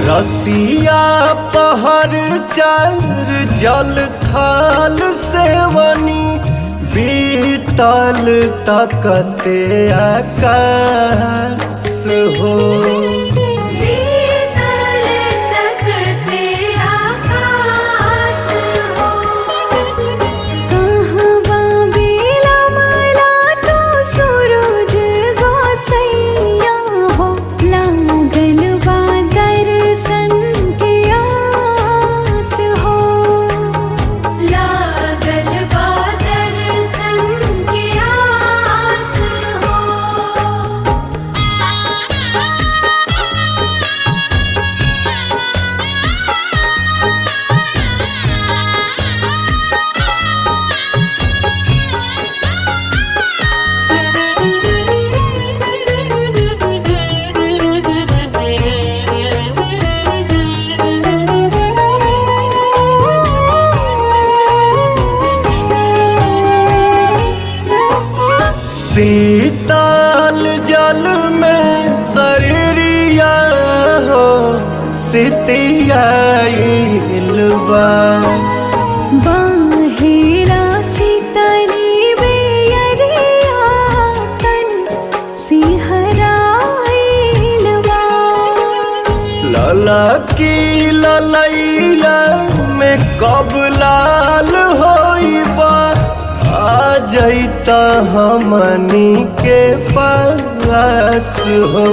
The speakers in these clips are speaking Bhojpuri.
रतिया पहर चार जल थाल सेवनी बीतल तकते आकाश हो। शीतल जल में शरीरिया हो सितियाइलबा बाहेरा शीतली बेयरिया तन सिहराइलबा ललकी ललैया में कब लाल होइबा आ जैता हमनी के पास हो।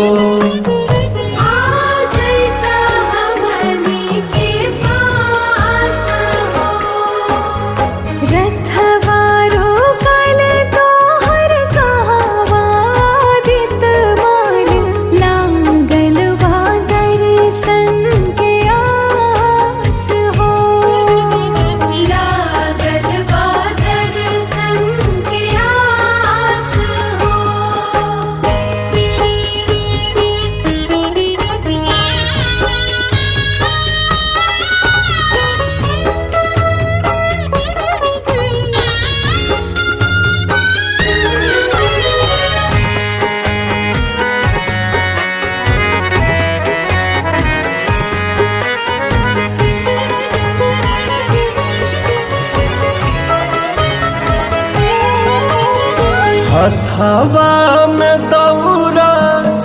हथवा में दौरा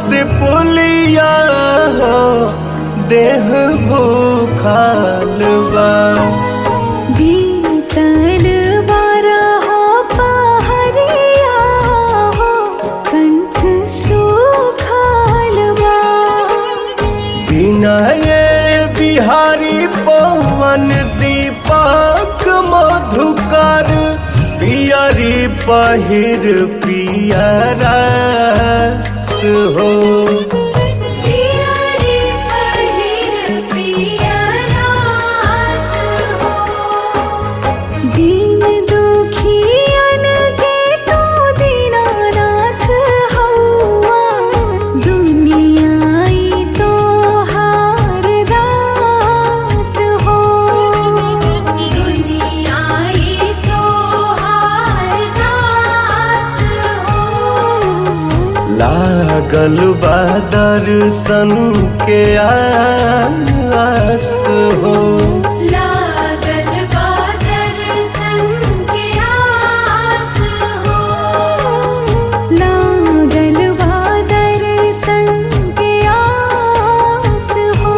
से पुलिया हो देह भूखाल बा बीतल बारह पहरिया हो कंठ सुखाल बा बिना ये बिहारी पवन दीपक मधुकर पियरी पहिर पियरस हो। दीन दुखियन के तू दीनानाथ हौआ दुनियाई तो हार दास हो। दुनियाई तो हार दास हो। लागल बा दर्शन के आस हो। लागल बा दर्शन के आस हो। लागल बा दर्शन के आस हो।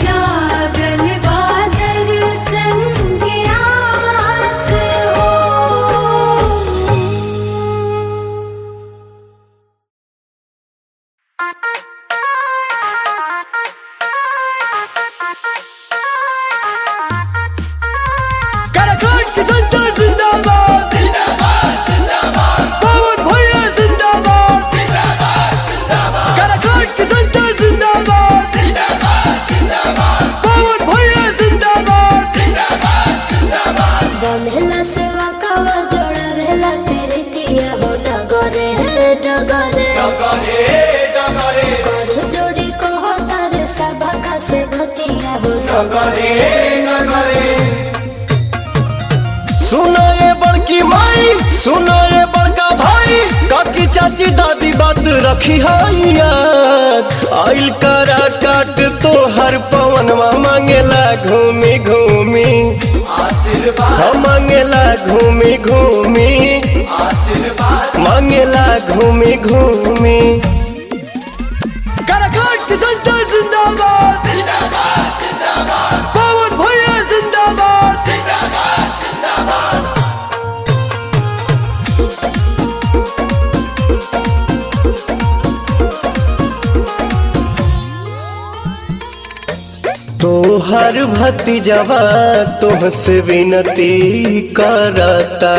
लागल बा दर्शन के आस हो। सुनो ये बड़की माई, सुनो ये बड़का भाई, काकी चाची दादी बात रखी है याद। आइल करा काट तो हर पवनवा मांगेला घूमी घूमी आशीर्वाद मांगेला घूमी घूमी आशीर्वाद मांगेला घूमी घूमी काराकोट की जनता जिंदाबाद जिंदाबाद जिंदाबाद पवन भैया जिंदाबाद जिंदाबाद जिंदाबाद। तोहर भतीजवा तुमसे विनती करता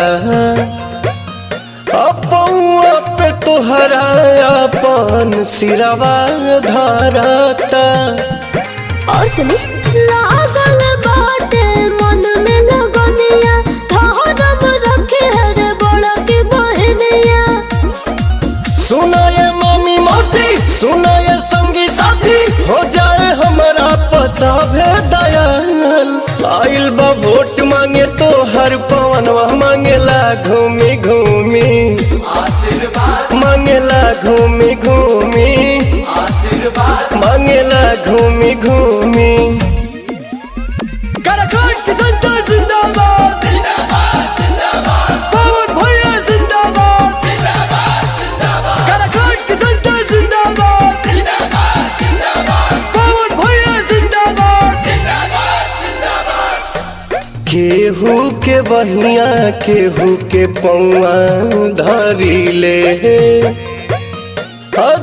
अपौआ पे तोहरा अपन सिरवा धरता। और सुनी लागल बाटे मन में लगनिया धरम रखे हर बड़ा के बहनिया। सुना ये मामी मौसी सुना ये संगी साथी हो जाए हमारा पसाभे दयाल। आइल बा वोट मांगे तो हर पवनवा मांगेला घूमी घूमी आशीर्वाद मांगेला घूमी घूमी आशीर्वाद मांगेला घूमी घूमी। काराकोट की जनता जिंदाबाद जिंदाबाद जिंदाबाद पवन भैया जिंदाबाद जिंदाबाद जिंदाबाद। काराकोट की जनता जिंदाबाद जिंदाबाद जिंदाबाद पवन भैया जिंदाबाद जिंदाबाद जिंदाबाद। केहू के बहिया केहू के पौआ धरी ले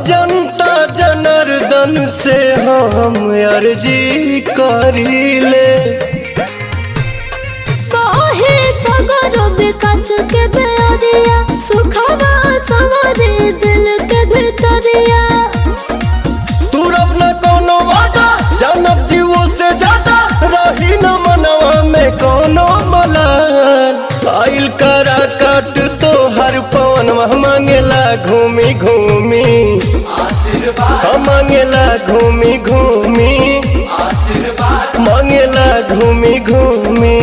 जनता जनार्दन से हम अर्जी करी ले। बाहे सगर विकास के बेरिया सुखवा सवारे दिल के भीतरिया। तू रब न कोनो वादा जानब जीवो से ज्यादा रही न मनवा में कोनो मलाल। आइल करा काट तो हर पवन मांगेला घूमी घूमी आशीर्वाद मांगेला घूमी घूमी आशीर्वाद मांगेला घूमी घूमी।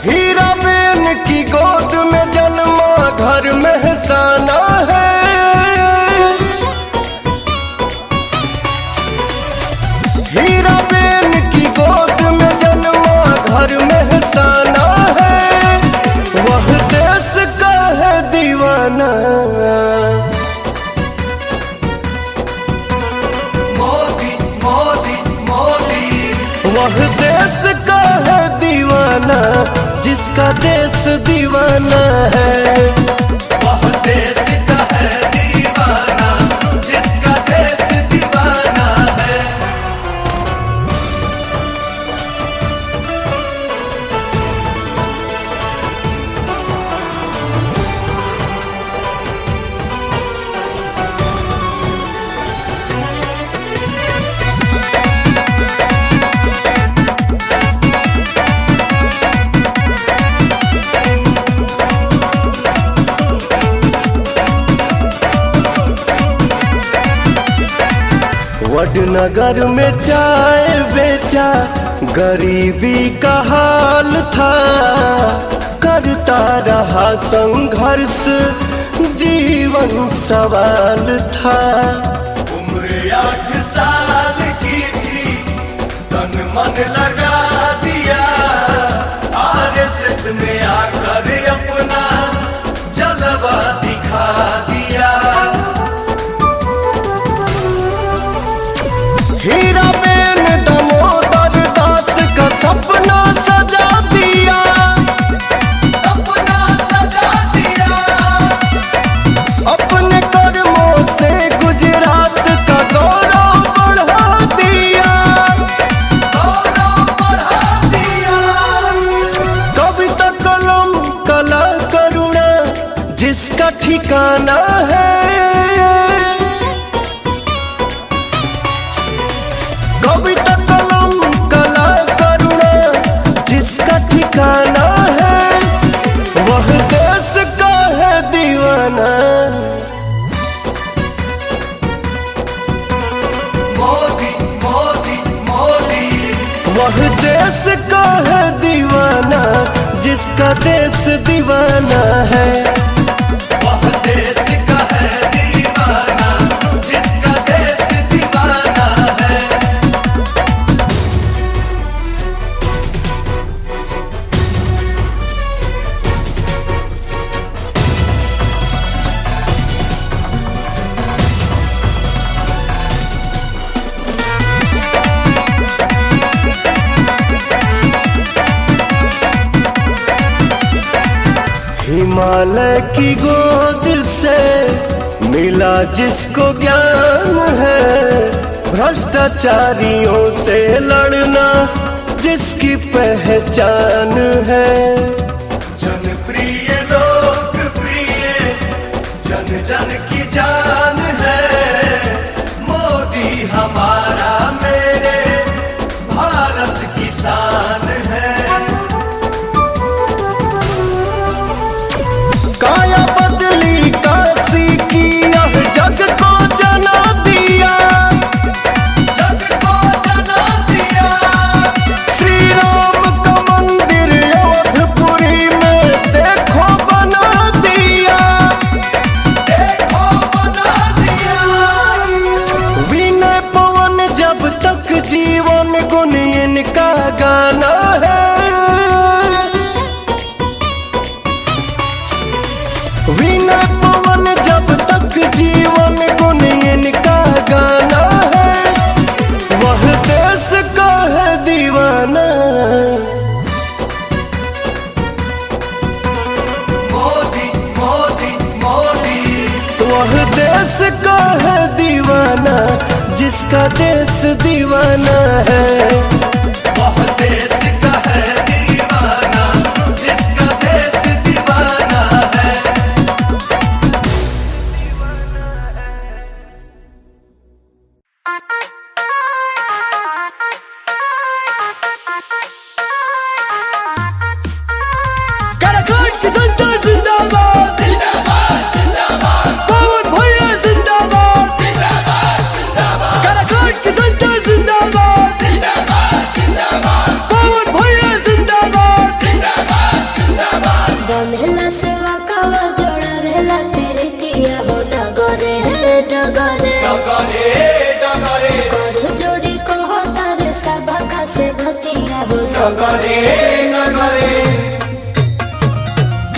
हीरा बेन की गोद में जन्मा घर में हसाना है। हीरा बेन की गोद में जन्मा घर में हसाना है। वह देश का है दीवाना मोदी मोदी मोदी वह देश का है दीवाना जिसका देश दीवाना है। वह देश का है दीवाना जिसका देश दीवाना है। वडनगर में चाय बेचा गरीबी का हाल था। करता रहा संघर्ष जीवन सवाल था। उम्र 8 साल की थी तन मन लगा दिया। आरएसएस में आकर अपना जलवा दिखा दिया। हीरा बेन दामोदर दास का सपना सजा दिया। सपना सजा दिया। अपने कर्मों से गुजरात का गौरव बढ़ा दिया। गौरव बढ़ा दिया। कविता कलम कला करुणा जिसका ठिकाना है। कविता कलम जिसका ठिकाना है वह देश का है दीवाना। मोदी मोदी मोदी, वह देश का है दीवाना जिसका देश दीवाना है। वह देश का है दीवाना जिसका देश दीवाना है। हिमालय की गोद से मिला जिसको ज्ञान है, भ्रष्टाचारियों से लड़ना जिसकी पहचान है। जनप्रिय लोकप्रिय जन जन की जान है। मोदी हमारा मेरे भारत की शान है। काया बदली काशी की यह जग को जना दिया, जग को जना दिया। श्री राम का मंदिर अयोध्यापुरी में देखो बना दिया। देखो बना दिया। विनय पवन जब तक जीवन गुण इनका गाना है। विनय पवन जब तक जीवन गुण इनका गाना है, वह देश का है दीवाना। मोदी मोदी मोदी, वह देश का है दीवाना जिसका देश दीवाना है। वह देश का है दीवाना जिसका देश दीवाना है। काराकोट की जनता जिंदाबाद, जिंदाबाद जिंदाबाद पवन भैया जिंदाबाद, जिंदाबाद काराकोट की जनता जिंदाबाद, जिंदाबाद जिंदाबाद पवन भैया जिंदाबाद। जिंदाबाद जिंदाबाद। बंधेला सेवा कावा जोड़ा भेला तेरे किया हो डगरे है डगरे। डगरे डगरे कर जोड़ी को हो तारे सबा का से भतिया हो डगरे डगरे।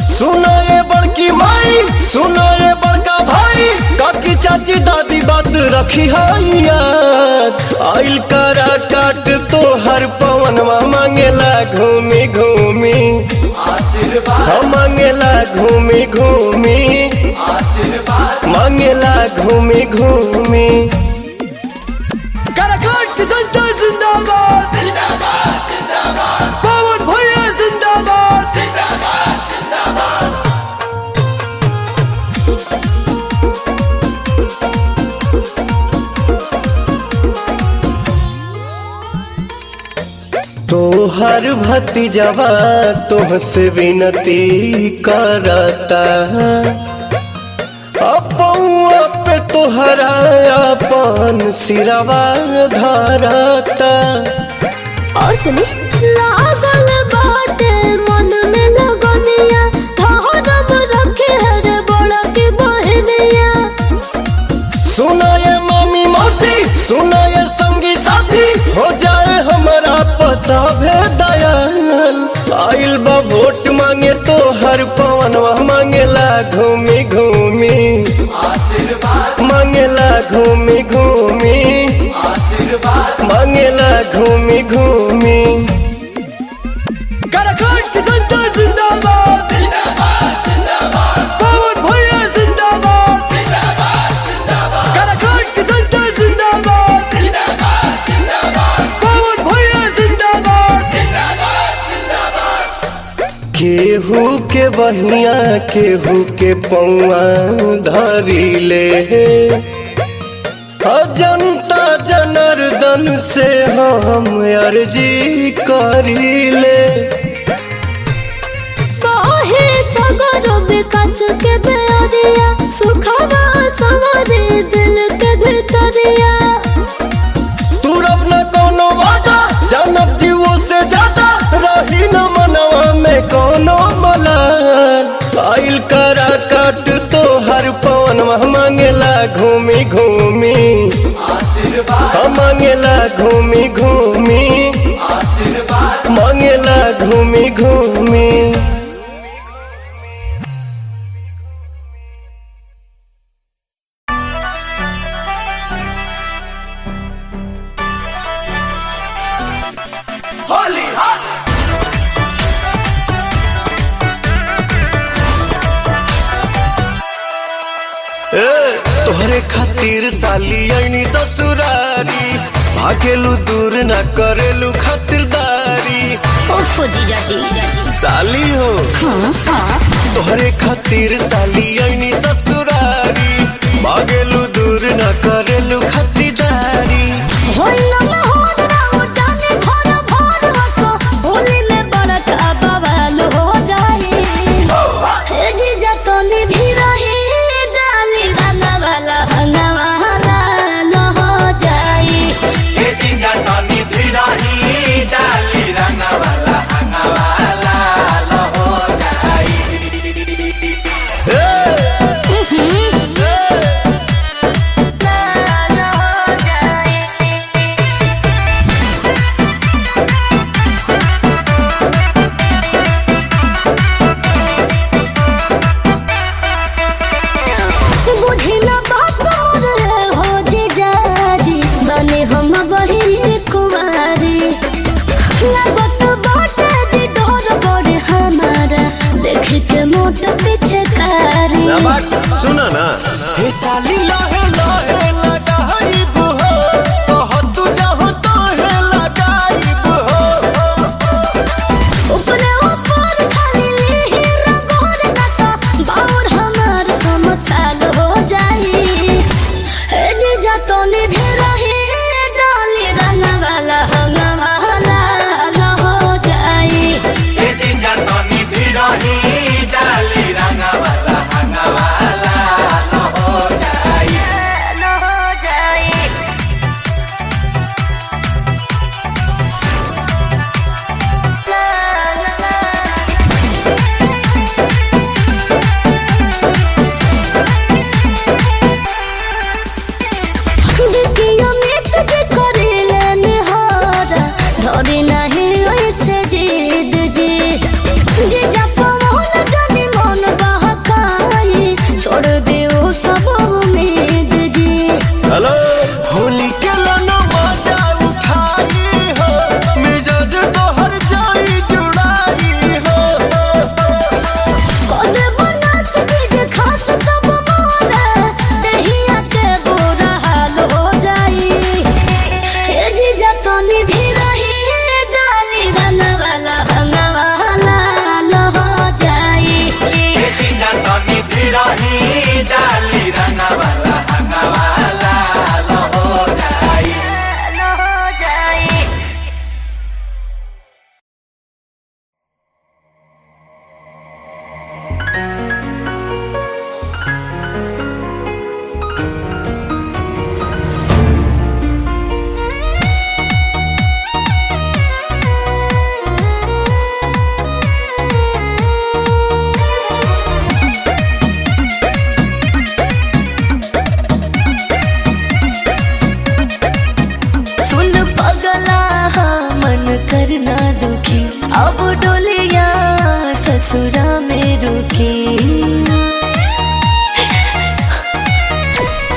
सुनो ये बड़की माई, सुनो ये बड़का भाई, काकी चाची दादी बात रखी है याद। आइल करा काट तो हर पवनवा मांगेला घूमी घूमी, आशीर्वाद हम मांगेला घूमी घूमी, आशीर्वाद मांगेला घूमी घूमी। काराकोट की जनता जिंदाबाद, जिंदाबाद जिंदाबाद पवन भैया जिंदाबाद। जिंदाबाद जिंदाबाद। तो हर भतीजवा तुमसे विनती करता, अपौआ पे तोहरा अपन सिरवा धरता। और सुनी लागल बाटे मन में लगनिया धरम रखे रे बड़ा के बहनिया। सुना ये मामी मौसी, सुना ये संगी साथी, हो जाए हमारा पसाभे दयाल। आइल बा वोट मांगे तो हर पवनवा मांगेला घूमी घूमी, आशीर्वाद मांगेला घूमी घूमी, आशीर्वाद मांगेला घूमी घूमी। काराकोट की जनता जिंदाबाद, जिंदाबाद जिंदाबाद पवन भैया जिंदाबाद, जिंदाबाद जिंदाबाद काराकोट की जनता जिंदाबाद, जिंदाबाद जिंदाबाद पवन भैया जिंदाबाद। जिंदाबाद जिंदाबाद। केहू के बहिया केहू के पौआ धरी ले, जनता जनार्दन से हम अर्जी करी ले। हमरो विकास के बेरिया सुखवा सवारे दिल के भीतरिया तू रब न कोनो वादा जानब जीवो से ज्यादा रही न मनवा में कोनो मलाल आइल करा काट तो हर पवन मांगेला घूमी घूमी आशीर्वाद मांगेला घूमी घूमी आशीर्वाद मांगेला घूमी घूमी। होली हट तोहरे खातिर साली आईनी ससुरारी भागेलू दूर न करेलू खातिरदारी उफ जीजा जी साली हो तोहरे खातिर साली आईनी ससुरारी भागेलू दूर न करेलू खातिरदारी होला मोहन राव जाने घर भर हसो होली में बड़का बवाल हो जाए हे जीजा तो निभी रही डाली रंगवाला हंगवाला लो हो जाए ये चीजा तनी धीरही डाली रंगवाला हंगवाला लो हो जाई बुझी ना बात मोर हो जीजा जी बने हम बहिनी कुमारी लगत बाटे जी डोर बड़े हमारा देख के मोट पीछे कारी सुना ना हे साली लाहे लाहे लगाईब हो कह तू चाहो तो है लगाईब हो ऊपरे ऊपर खाली ली रंगोर नता बाउर हमार समझ साल हो जाई हे जीजा तो निधे रही डाली रंगवाला हंगवाला लो हो जाई ये चीजा तनी धीरही डाली रंगवाला हंगवाला लो हो जाई लो हो जाई देखियो मित जे करेले निहारा धरे नहीं ऐसे जिद जी जे जप मोहन जाने मन बहकाई छोड़ दे ओ सब उम्मीद जी हेलो होली के लाना मजा उठाई हो मिजाज तो हर जाई जुड़ाई हो कोने बना सके जे खास सब मोरा दहिया के बुरा हाल हो जाई हे जी जतनी भी रही डाली रंगवाला हंगवाला लो हो जाई ये चीजा तनी धीरही डाली रंगवाला हंगवाला लो हो जाई लो हो जाई सुन पगला मन करना दुखी अब डोलिया ससुरा में रुकी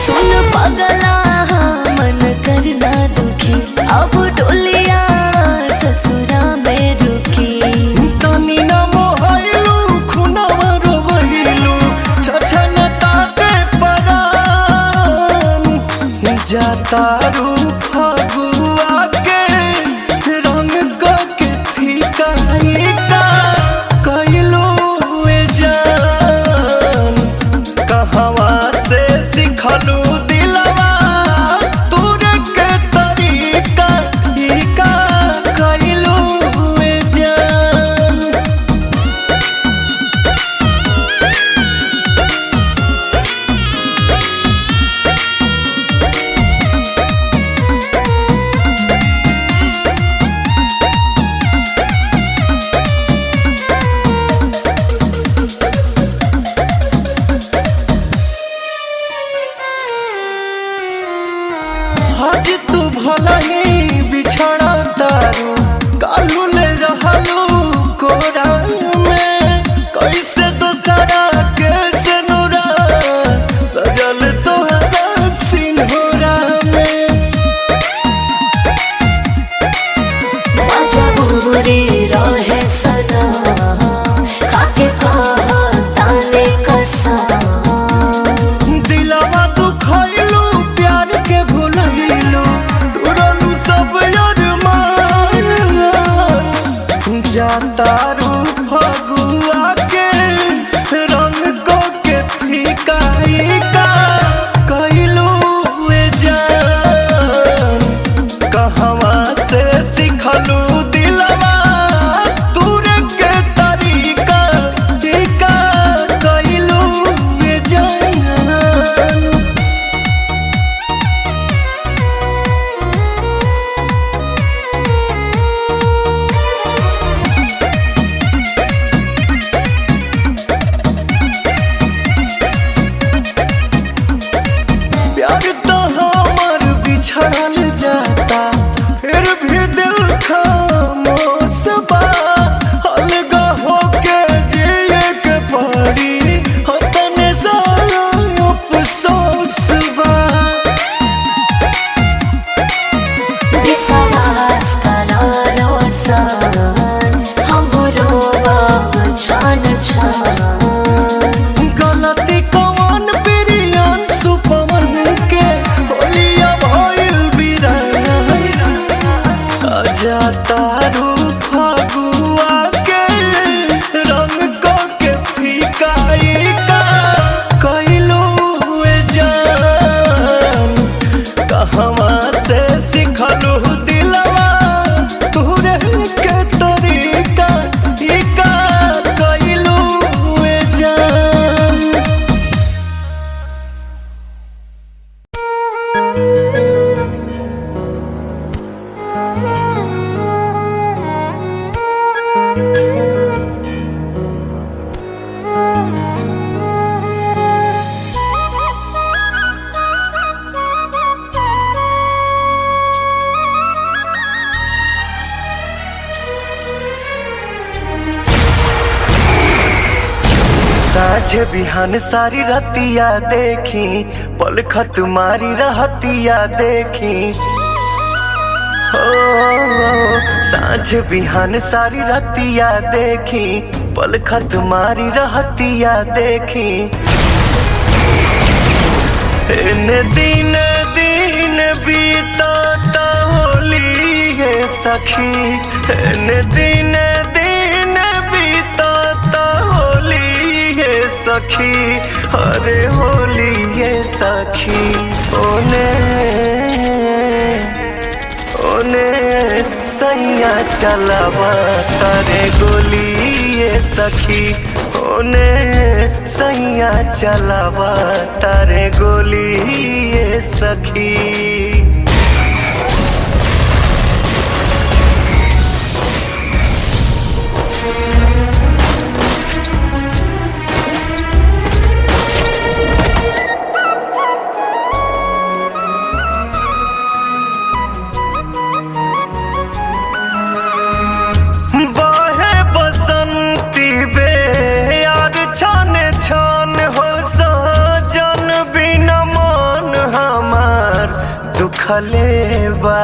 सुन पगला मन करना दुखी अब डोलिया ससुरा में रुकी तनी ना मोहलू खुनावा रोवहिलू छछन ताटे परान जातारू फगुआ के रंग के फीका फीका कइलू तारू फगुआ के रंग को के फीकाई का कइलू हुए जान कहवा से सिखलू दिलवा तूरे के तरीका ई का कइलू हुए जान। साझे बिहान सारी रतिया देखी पलखत मारी रहतिया देखी साझ बिहान सारी रतिया देखी पलखत मारी रहतिया देखी एने दिन दिन बीतता होली है सखी एने दिन दिन बीतता होली है सखी अरे होली है सखी ओने सैया चलावा तारे गोली ये सखी ओने सैया चलावा तारे गोली ये सखी। खलेबा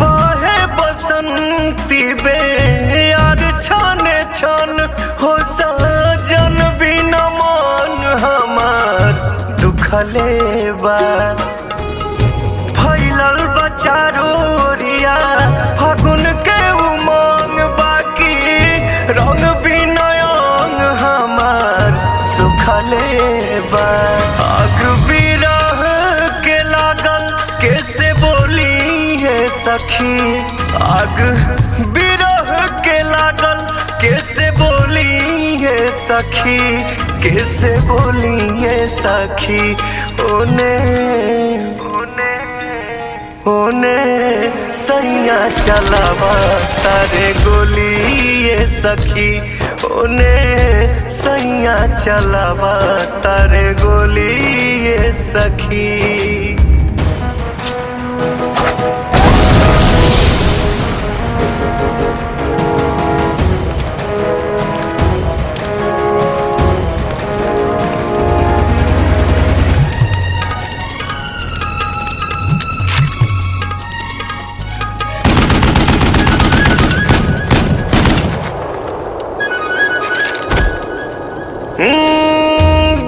बाहे बसंती बे यार छाने छान हो सजन बिना मन हमार दुखलेबा फैलल बचारो रिया फागुन के उमंग बाकी रंग बिना सुखलेबा आग बिरह के लागल कैसे बोली है सखी आग बिरह के लागल कैसे बोली है सखी कैसे बोली है सखी ओने सैया चलावा तारे गोली ये सखी ओने सैया चलावा तारे गोली ये सखी।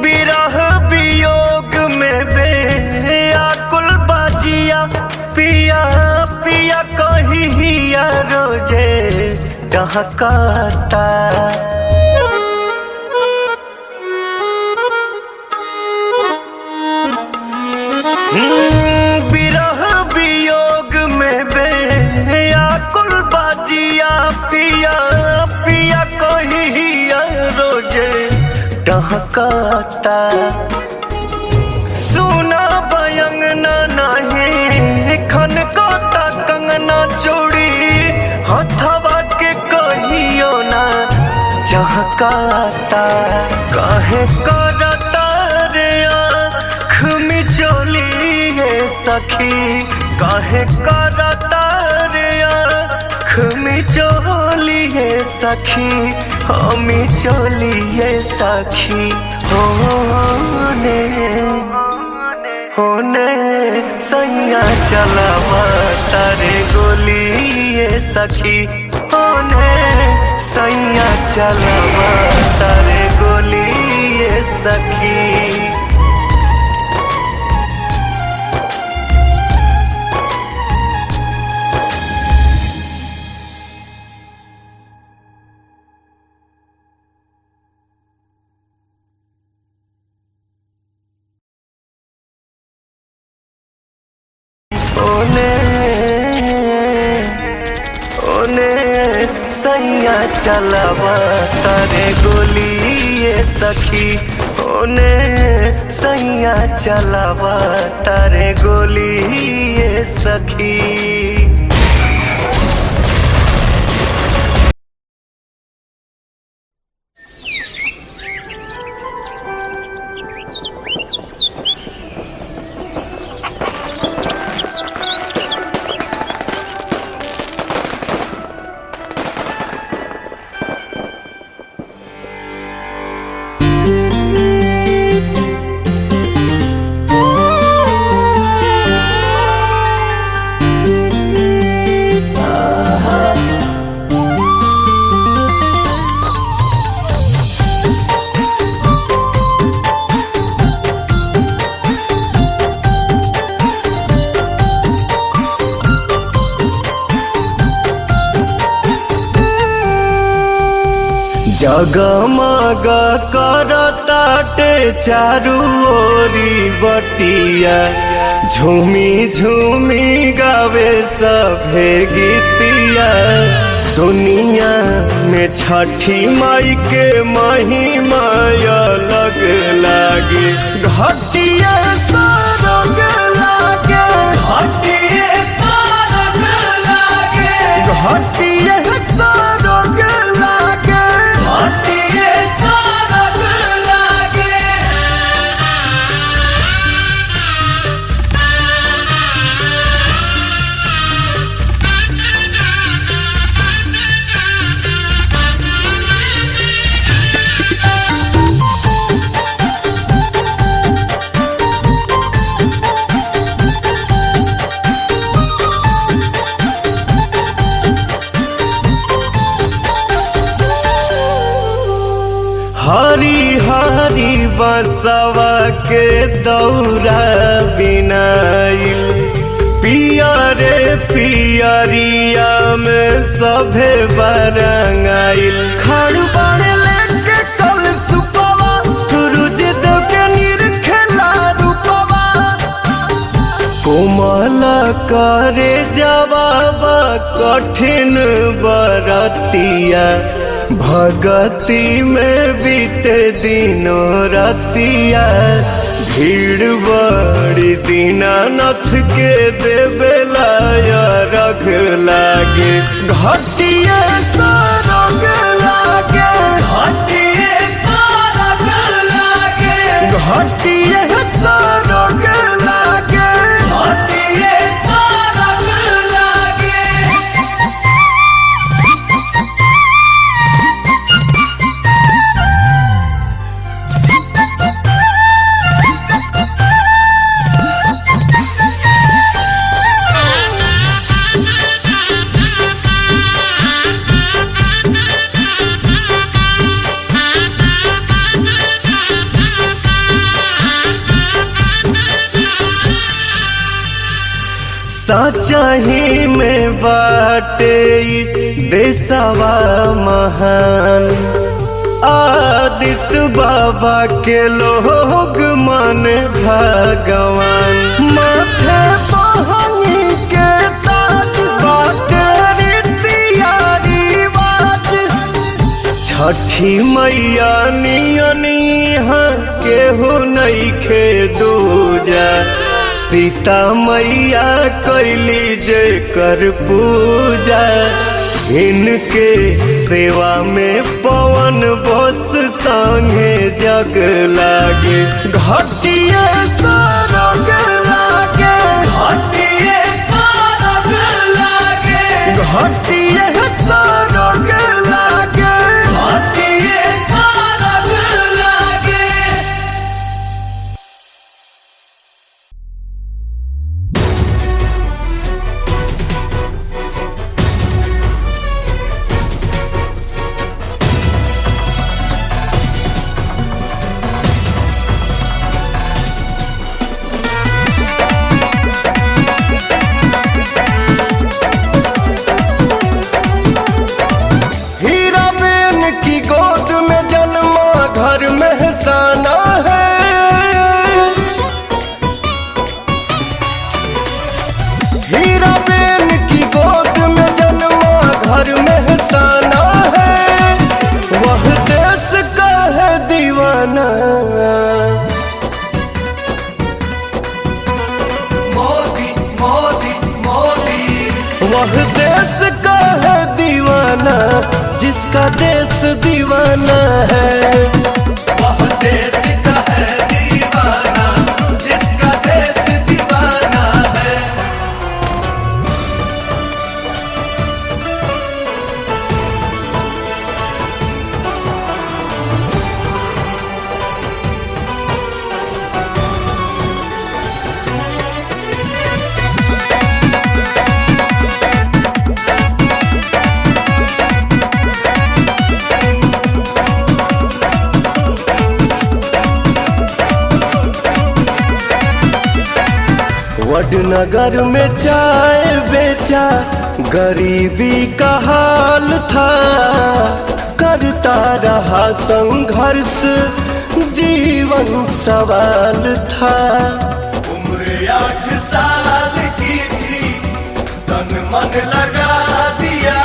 बिरह वियोग में बेअकुल बाजिया पिया पिया कही हिया रोजे डहकाता बिरह वियोग में बेअकुल बाजिया पिया पिया कही हिया रोजे डहकाता सुना बयंगना नहीं खनकाता कंगना चूड़ी हथवा के कहियो ना चहकाता काहे करता रे आँख मिचोली है सखी काहे करता रे आँख मिचोली है सखी हमी चोली है सखी होने सैया चलावा तारे गोली ये सखी होने सैया चलावा तारे गोली ये सखी। ओने ओने सैया चलावा तारे गोली ये सखी। ओने सैया चलावा तारे गोली ये सखी। जगमग करताटे चारू ओरी बटिया। झूमी झूमी गावे सभे गीतिया। दुनिया में छठी माई के महिमा अलग लागे। घटिया सरग लागे। घटिए सरग लागे। घटिया सरग लागे। घटिए सरग लागे। हरी हरी बसवा के दौरा बिनाइल। पियरे पियरिया में सभे बरंगाइल। खड़बड़ लेके कल सुपवा सूरज देव के निरखेला रूपवा। कोमल करे जवाब कठिन बरतिया। भगती में बीते दिनों रतिया। भीड़ बड़ी दीनानाथ के देवेला रख लागे। घटिया सरग लागे। घटिए सरग लागे। घटिया सरग लागे। घटिए सरग लागे। सचही में बाटे देशवा महान। आदित्य बाबा के लोग मन भगवान। माथे बहंगी के ताज बाटे रीतिया रिवाज। छठी मैया नियनी केहू नइखे दूजा। सीता मैया कैली जे कर पूजा। इनके सेवा में पवन बस संगे जग लागे। घटिया सरग लागे। घटिए सरग लागे। घटिया सरग लागे। घटिए सरग लागे। जिसका देश दीवाना है। वह देश का है दीवाना, जिसका देश दीवाना है। वडनगर में चाय बेचा गरीबी का हाल था, करता रहा संघर्ष जीवन सवाल था। उम्र 8 साल की थी, तन मन लगा दिया,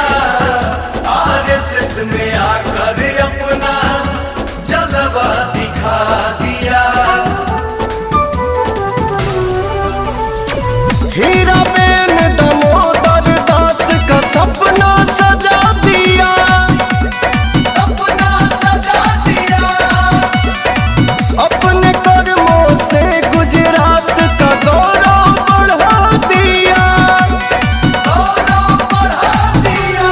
आरएसएस में आकर अपना जलवा दिखा दिया। हीराबेन दामोदर दास का सपना सजा दिया, सपना सजा दिया। अपने कर्मों से गुजरात का गौरव बढ़ा दिया, गौरव बढ़ा दिया।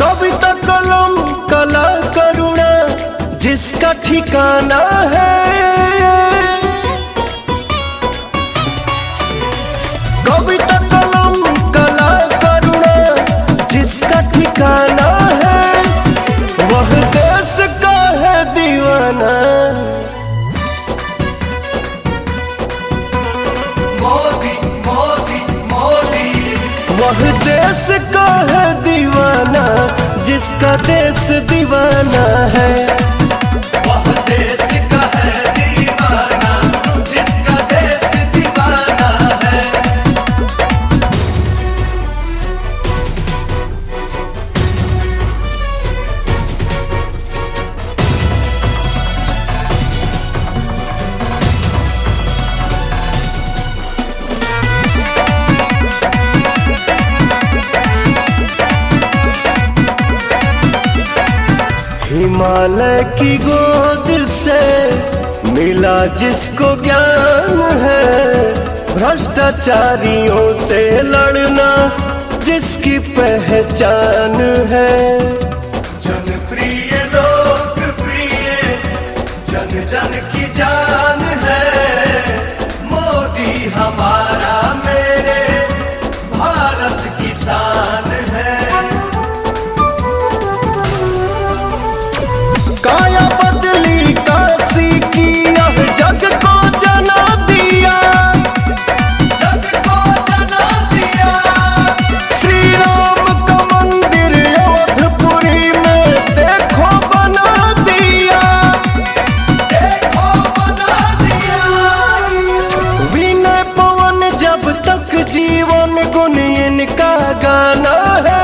कविता कलम कला करुणा जिसका ठिकाना है। कविता कलम कला करुणा जिसका ठिकाना है, वह देश का है दीवाना। मोदी मोदी मोदी, वह देश का है दीवाना, जिसका देश दीवाना है। वह देश का है दीवाना, जिसका देश दीवाना है। हिमालय की गोद से मिला जिसको ज्ञान है, भ्रष्टाचारियों से लड़ना जिसकी पहचान है। जनप्रिय लोकप्रिय, जन जन की जान है। मोदी हमारा मेरे भारत की शान है। काया बदली काशी की यह जग को जना दिया, जग को जना दिया। श्री राम का मंदिर अवधपुरी में देखो बना दिया। देखो बना दिया। विनय पवन जब तक जीवन गुण इनका गाना है।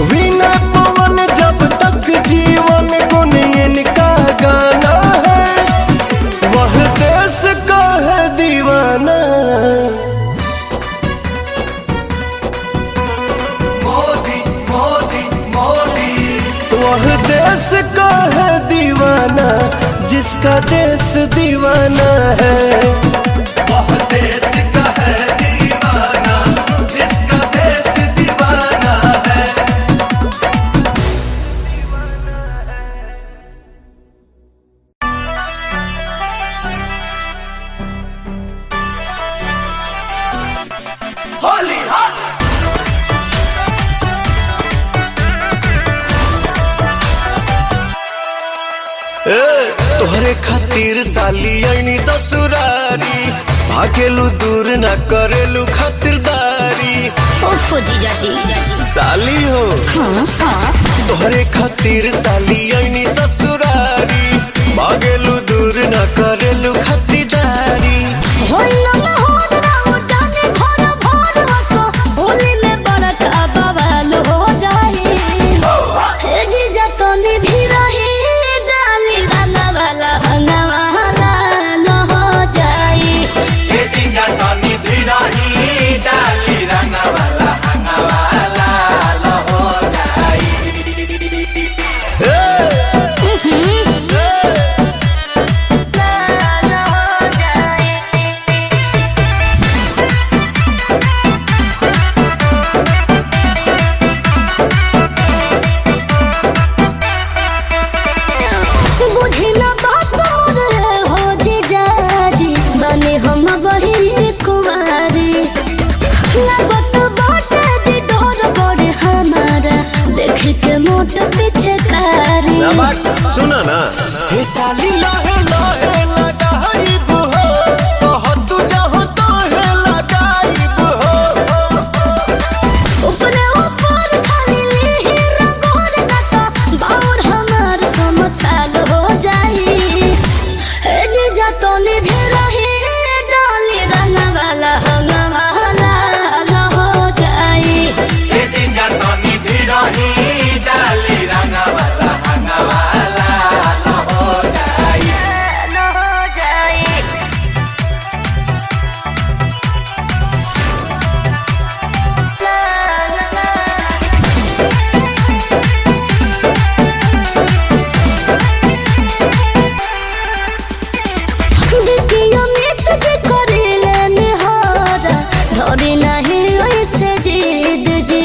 विनय पवन जब तक जीवन गुण इनका गाना है, वह देश का है दीवाना। मोदी मोदी मोदी, वह देश का है दीवाना, जिसका देश दीवाना है। वह देश का है दीवाना, जिसका देश दीवाना है। होली हट तोहरे खातिर साली आईनी ससुरारी, भागेलू दूर ना करेलू खातिरदारी। ओफो जीजा जी। साली हो तोहरे खातिर साली आईनी ससुरारी, भागेलू दूर ना करेलू खातिरदारी। ये चीजा तो निधि रही डाली रंगा बुझी ना बात मोर हो जीजाजी बने हम बहिनी कुमारी लागत बाटे जी डोर बड़े हमारा देख के मोट पीछे कारी सुना ना हे साली लहे लहे लगाइब हो कह तू जहाँ तोहे लगाइब हो ऊपरे ऊपर खाली ली रंगोर गाता बाउर हमार समझ साल हो जाई हे जीजा तो निधि रही डाली रंग वाला हो जाई ए जीजा तो निधि रही डाली रंगवाला हंगवाला हो जाई। हो जाई देखियो मित जे करेले निहारा धरी नहीं ऐसे जिद जी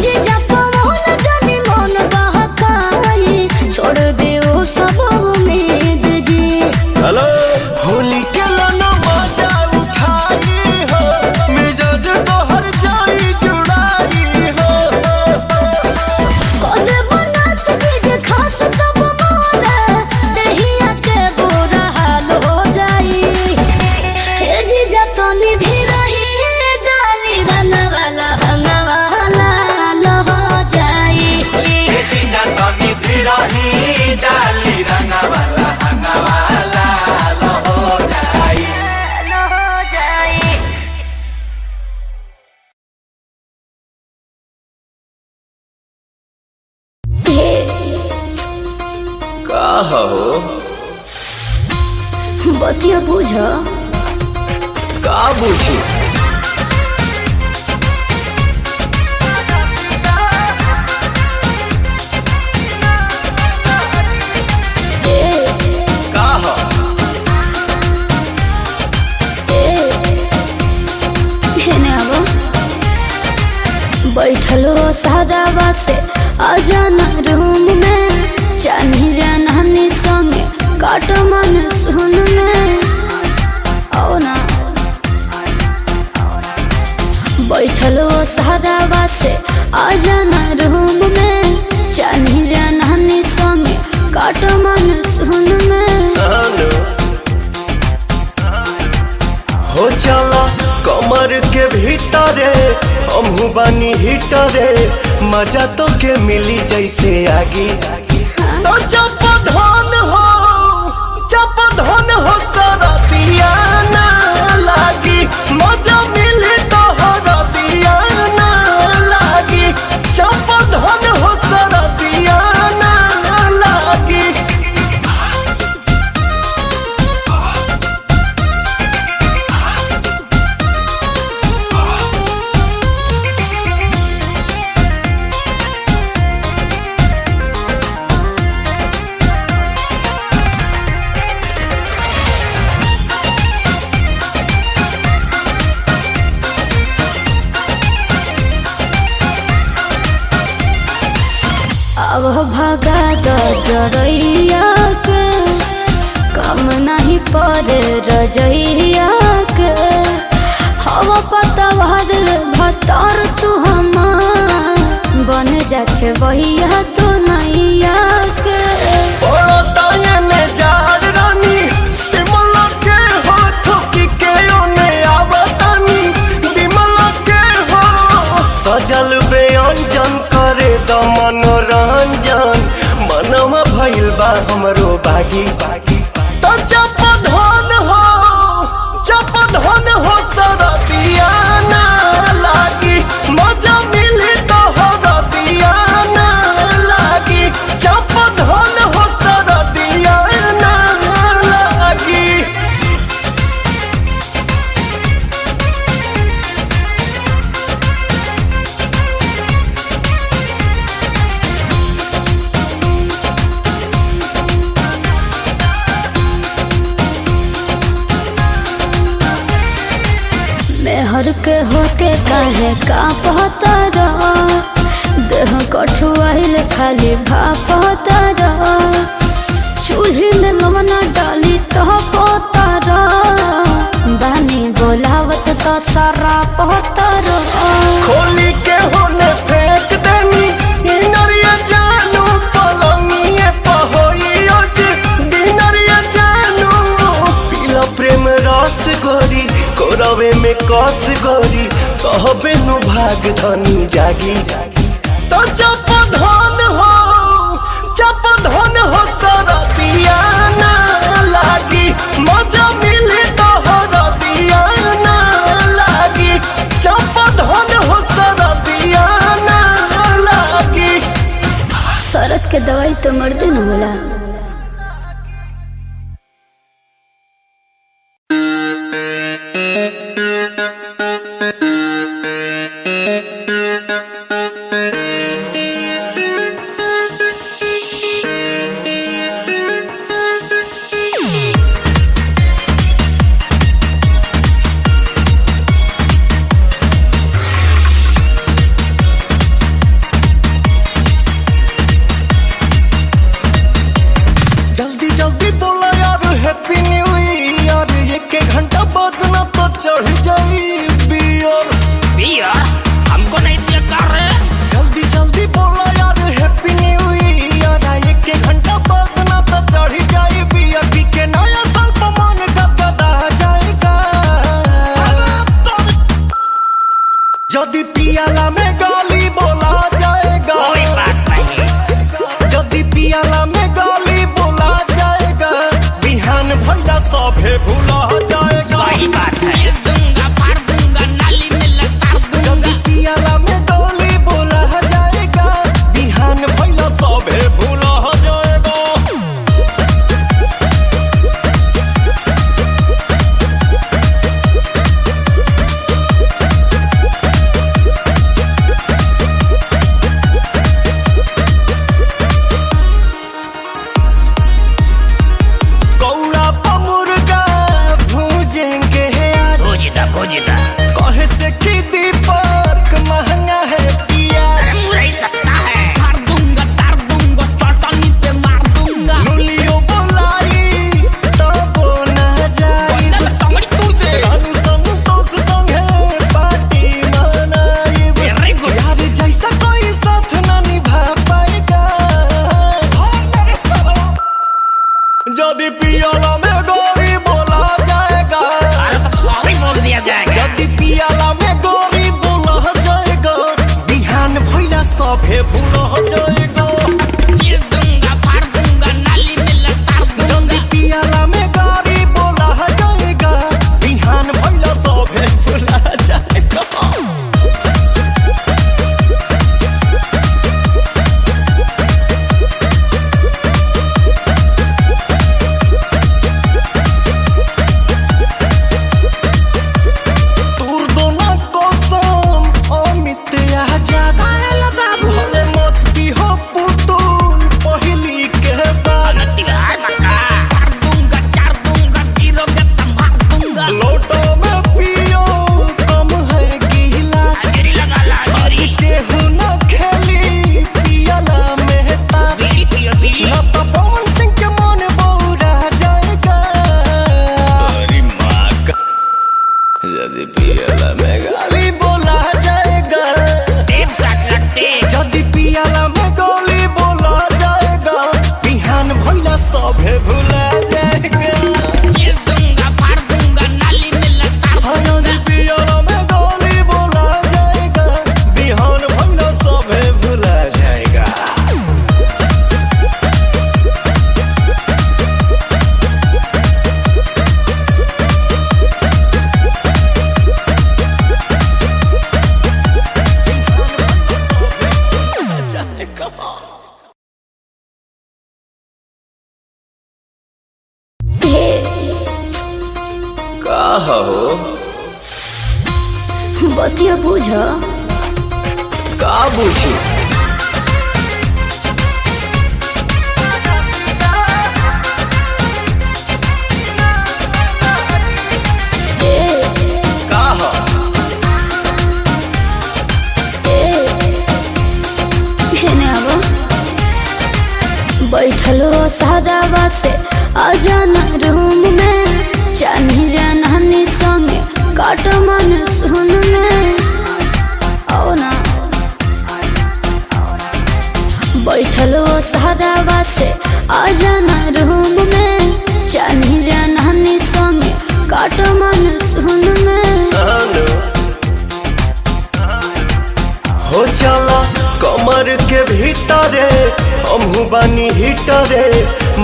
जे जप मोहन जानी मन बहकाई छोड़ दे वो सब उम्मीद जी हेलो होली के लाना मजा उठाई हो मिजाज तोहर जाई जुड़ाई हो कद बनास चीज खास सब मोरा दहिया के बुरा हाल हो जाई हे जीजा तो निधि रही डाली रंग वाला हो जाई ए जीजा तो निधि रही डाली रंगवाला हंगवाला हो जाई। हो जाई का हो बतिया बुझ का बुझी का हो बैठलो सादावा से अजाना रूम में चानी जाननी संगे काट मन सुन में आओ ना बैठलो सादावा से अजाना रूम में चानी जाननी संगे काट मन सुन में हो चला कमर के भीतरे हमहू बानी हिटरे मजा तो के मिली जैसे आगी तो जब धन हो सारा दिया ना लागी मजा मिली तो हरा दिया ना लागी जब धन हो सारा दिया ना लागी अब भगा द जरैया के कम नहीं पड़े रजैया के हवा पता भतर तू हमार बन जाके बहिया तू नैया के सजल व्यंजन करे द मनोरंजन मनवा भइल बा हमरो बागी तो जप धन हो सरदिया ना लागी मजा मिली तो हरदिया ना लागी जप धन हो सरदिया ना लागी घर के होते काहे का पता रहा देह कठुआइल खाली भापता रहा चूल्ही में लवना डाली तो पता रहा बानी बोलावत तो सारा पता रहा खोली के होने फेंक देनी इनरिया जानू पलंगिए पहोइयो जी दिनरिया जानू पीला प्रेम रस गोरी कोरवे में कस गोरी कहबे नु भाग धनी जागी तो चप धन हो सरदिया ना लागी मजा मिली तो हरदिया ना लागी चप धन हो सरदिया ना लागी। शरत के दवाई तो मर्दे न होला। चढ़ जाई बियर बियर हमको नहीं दिया कर जल्दी जल्दी बोला यार हैप्पी न्यू ईयर एक घंटा बाद ना तो चढ़ जाई बियर पी के नया साल पर मन गदगदा जाएगा जदी पियाला में गाली बोला जाएगा कोई बात नहीं जदी पियाला में गाली बोला जाएगा बिहान भैया सभे भूला जाएगा सही बात है दूंगा फाड़ दूंगा नाली में लसार दूंगा पियाला में डोली बोला जाएगा बिहान भैया सभे भूला जाएगा कौड़ा पमुर्गा भूजेंगे आज भोजदा कहे से कि दीपक महंगा है पियाज नहीं सस्ता है फाड़ दूंगा तार दूंगा चटनी पे मार दूंगा लुलियो बोलाई तो बोना जाई बंदे में टंगड़ी तोड़ दे रानू संतोष संगे पार्टी मनाई वेरी गुड यार जैसा कोई साथ ना निभा पाएगा जदी पियाला में गोरी बोला जाएगा अरे तो सॉरी बोल दिया जाएगा जदी पियाला में गोरी बोला जाएगा बिहान भैया सभे भूला जाएगा चीर दूंगा फाड़ दूंगा नाली में लसार दूंगा जदी पियाला में गोरी बोला जाएगा बिहान भैया सभे भूला जाएगा तूर दोना कसम अमित आजाद भले मत भी हो पुतुल पहली के बाद नतिया मक्का फाड़ दूंगा चार दूंगा गिरोगे संभाल दूंगा लोटो में पियो कम है गिलास गिरी लगा ला गिरी केहू न खेली पियाला में तास बीड़ी पियो बीड़ी न तो पवन सिंह के मन बौरा जाएगा अरे माँ का यदि पियाला में गाली बोला जाएगा टेप साथ लट्टे यदि पियाला में गाली बोला जाएगा बिहान भैया सभे भूला जाएगा चीर दूंगा फाड़ दूंगा नाली में लसार हाँ, यदि पियाला में गाली बोला जाएगा बिहान भैया सभे भूला जाएगा का हो बतिया बुझ का बुझी का हो बैठलो सादावा से अजाना रूम में जानी जानी संगे काट मन सुन में आओ ना बैठलो सादावा से अजाना रूम में जानी जानी संगे काट मन सुन में हो चला कमर के भीतरे हमहू बानी हिटरे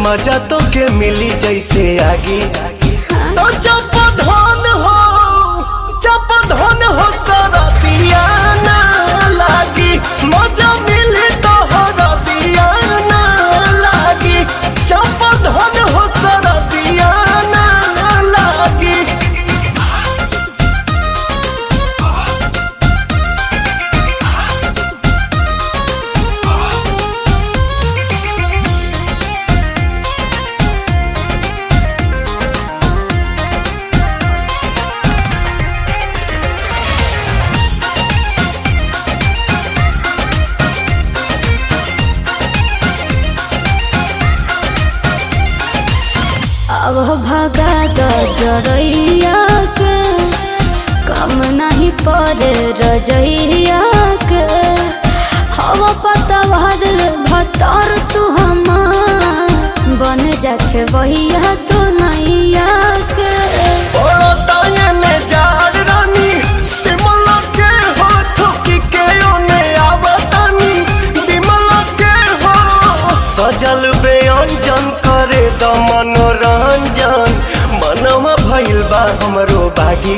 मजा तो के मिली जैसे आगी तो चप धन हो सारा दिया ना लागी मजा मिली तो हरा दिया ना लागी चप धन हो सारा दिया ना लागी। अब भगा दो जरैया के कम नहीं पड़े रजैया के हवा पता भतर तू हमार बन जाके वहिया तू नैया के सजल बेअंजन करे द मनोरंजन मनवा भइल बा हमरो बागी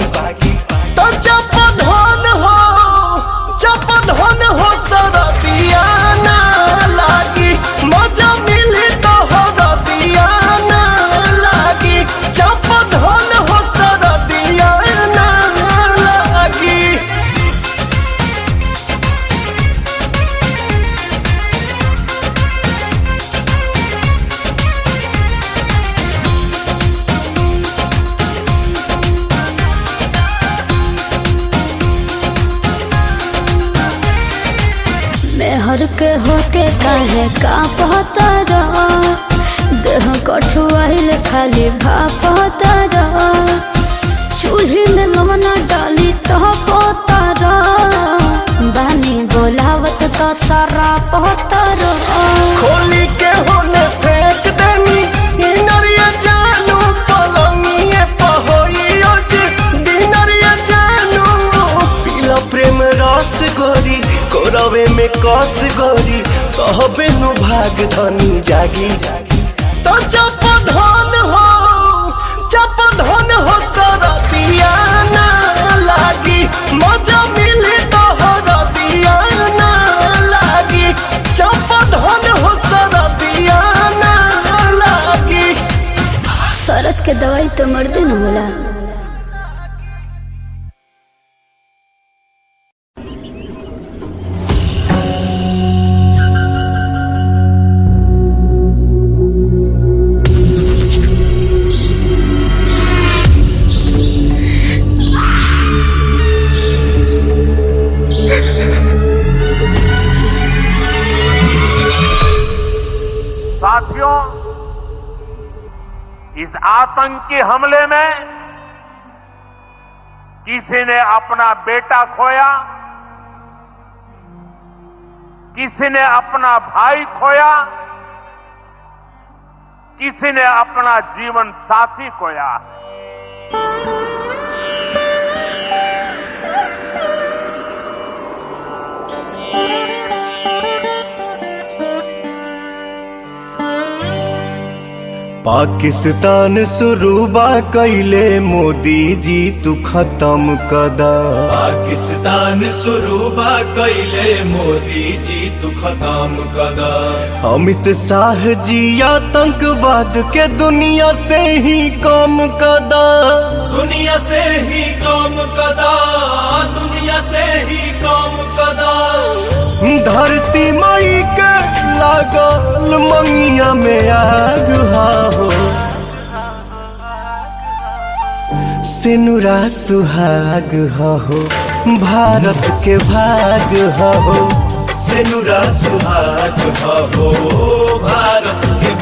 तो चप धन हो सारा दिया ना लागी मजा मिली तो हरा दिया ना लागी चप धन हो सारा दिया ना लागी। मेहर के होके काहे का पता देह कठुआइल खाली भापता चूल्ही में लवना डाली तो पोता बानी बोलावत तो सारा पोता खोली के होने फेंक देनी इनरिया जानू पलंगिए पहोइयो जे दिनरिया जानू पीला प्रेम रस गोरी कोरवे में कस गोरी कहबे नु भाग धनी जागी तो चप धन हो सारा दिया ना लागी मजा मिली तो हरा दिया ना लागी चप धन हो सारा दिया ना लागी। शरत के दवाई तो मर्दे न होला। साथियों, इस आतंकी हमले में किसी ने अपना बेटा खोया, किसी ने अपना भाई खोया, किसी ने अपना जीवन साथी खोया। पाकिस्तान शुरूबा कैले मोदी जी तू खत्म कदा। पाकिस्तान शुरूबा कैले मोदी जी तू खत्म कदा। अमित शाह जी आतंकवाद के दुनिया से ही कम कदा। दुनिया से ही कम कदा, दुनिया से ही कम कदा। धरती मई के लागल मंगिया में आग हो, सिनुरा सुहाग हो, भारत के भाग हो। सिनुरा सुहाग हो, भारत के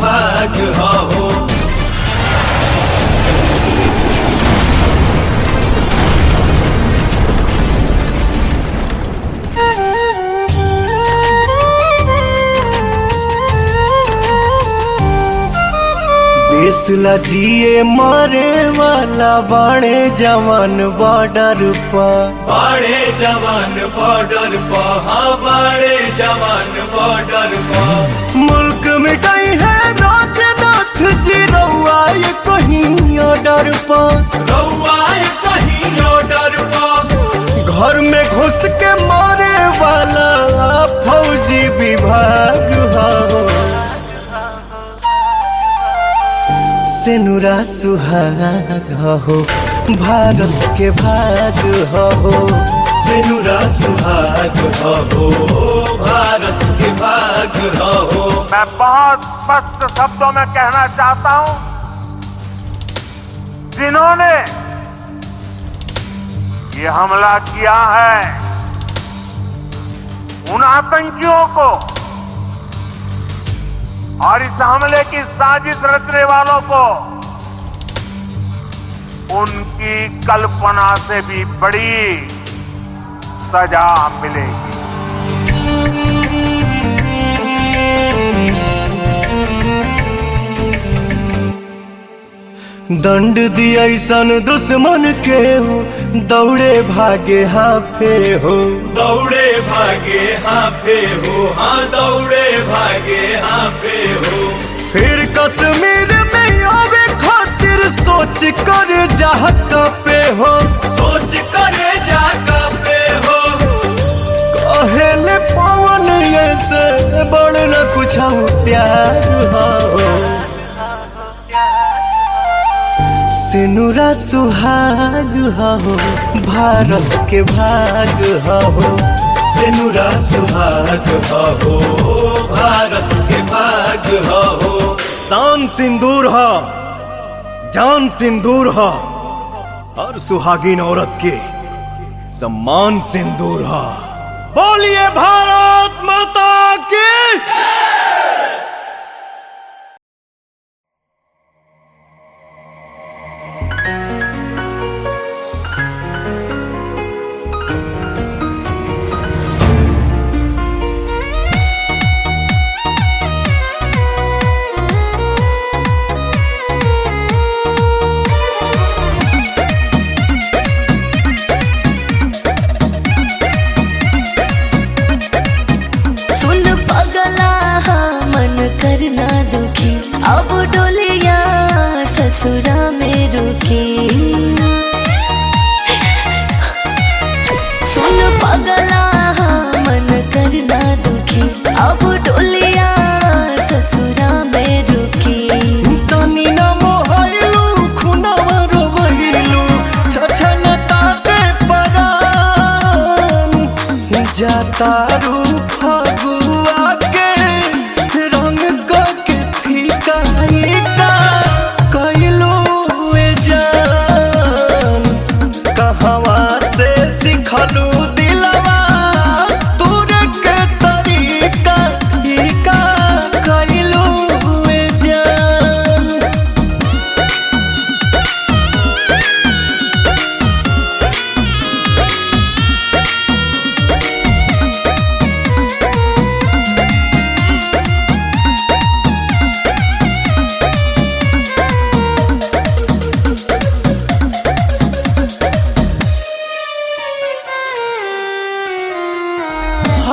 देश ला जिए मारे वाला बाणे जवान बॉर्डर पर। बाड़े जवान बॉर्डर पर, हाँ बाड़े जवान बॉर्डर पर। मुल्क मिटाई है राजनाथ जी रउआ ये कहीं ऑर्डर पर। रउआ कहीं ऑर्डर पर। घर में घुस के मारे वाला फौजी विभाग हो। सेनुरा सुहाग हो भारत के भाग हो। सेनुरा सुहाग हो भारत के भाग हो। मैं बहुत स्पष्ट शब्दों में कहना चाहता हूं, जिन्होंने ये हमला किया है उन आतंकियों को और इस हमले की साजिश रचने वालों को उनकी कल्पना से भी बड़ी सजा मिलेगी। दंड दिया सन दुश्मन के हो दौड़े भागे हाफे हो। दौड़े भागे हाफे हो, हाँ दौड़े भागे हाफे हो। फिर कश्मीर में आवे खातिर सोच कर जाहका पे हो। सोच करे जाका पे हो। कहेले पवन ऐसे बड़ न कुछ प्यार हो। सिनुरा सुहाग हो भारत के भाग हो। सेनुरा सुहाग हो भारत के भाग हो। शान सिंदूर हो जान सिंदूर हो और सुहागिन औरत के सम्मान सिंदूर हो। बोलिए भारत माता की। करना दुखी अब डोलिया ससुरा में रुकी। सुन पगला मन करना दुखी अब डोलिया ससुरा में रुकी। तनी ना मोहलू खुनावा रोवलू छछन ताते परान। जाता रू फगुआ के रंग के फीका कैलू जान। कहवा से सिखलू दिलवा तूरे के तरीका कैलू जान।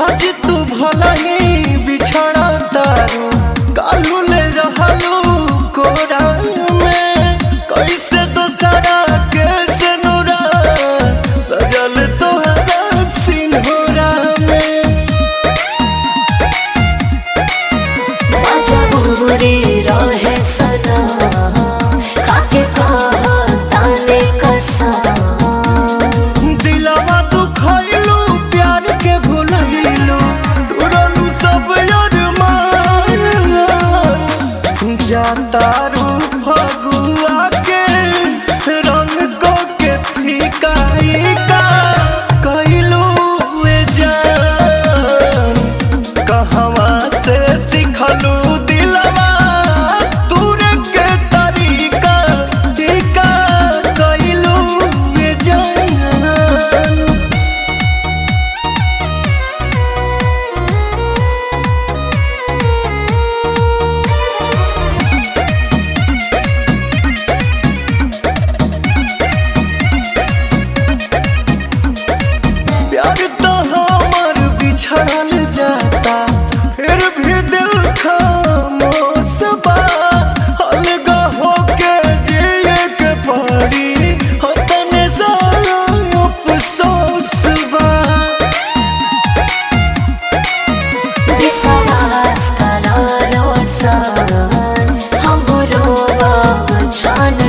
आज तू भला ही बिछड़ा तारू कालू ले रहलू कोरा में। कैसे तो सारा कैसे नूरा सजल तोहरा सिंहोरा में। मजा बुरे रहे सना खाके कहा ताने कसा। दिलवा तू खैलू प्यार के भुलैलू तुरलू सब अरमान। जाता रू फगुआ के रंग को के फीका कैलू जान। कहवा से सिखलू दिलवा तूरे के तरीका कैलू जान।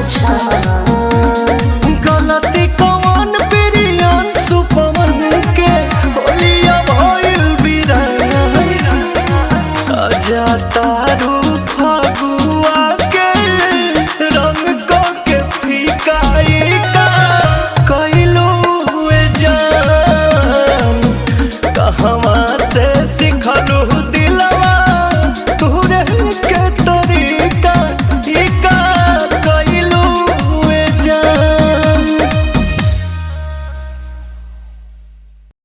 छा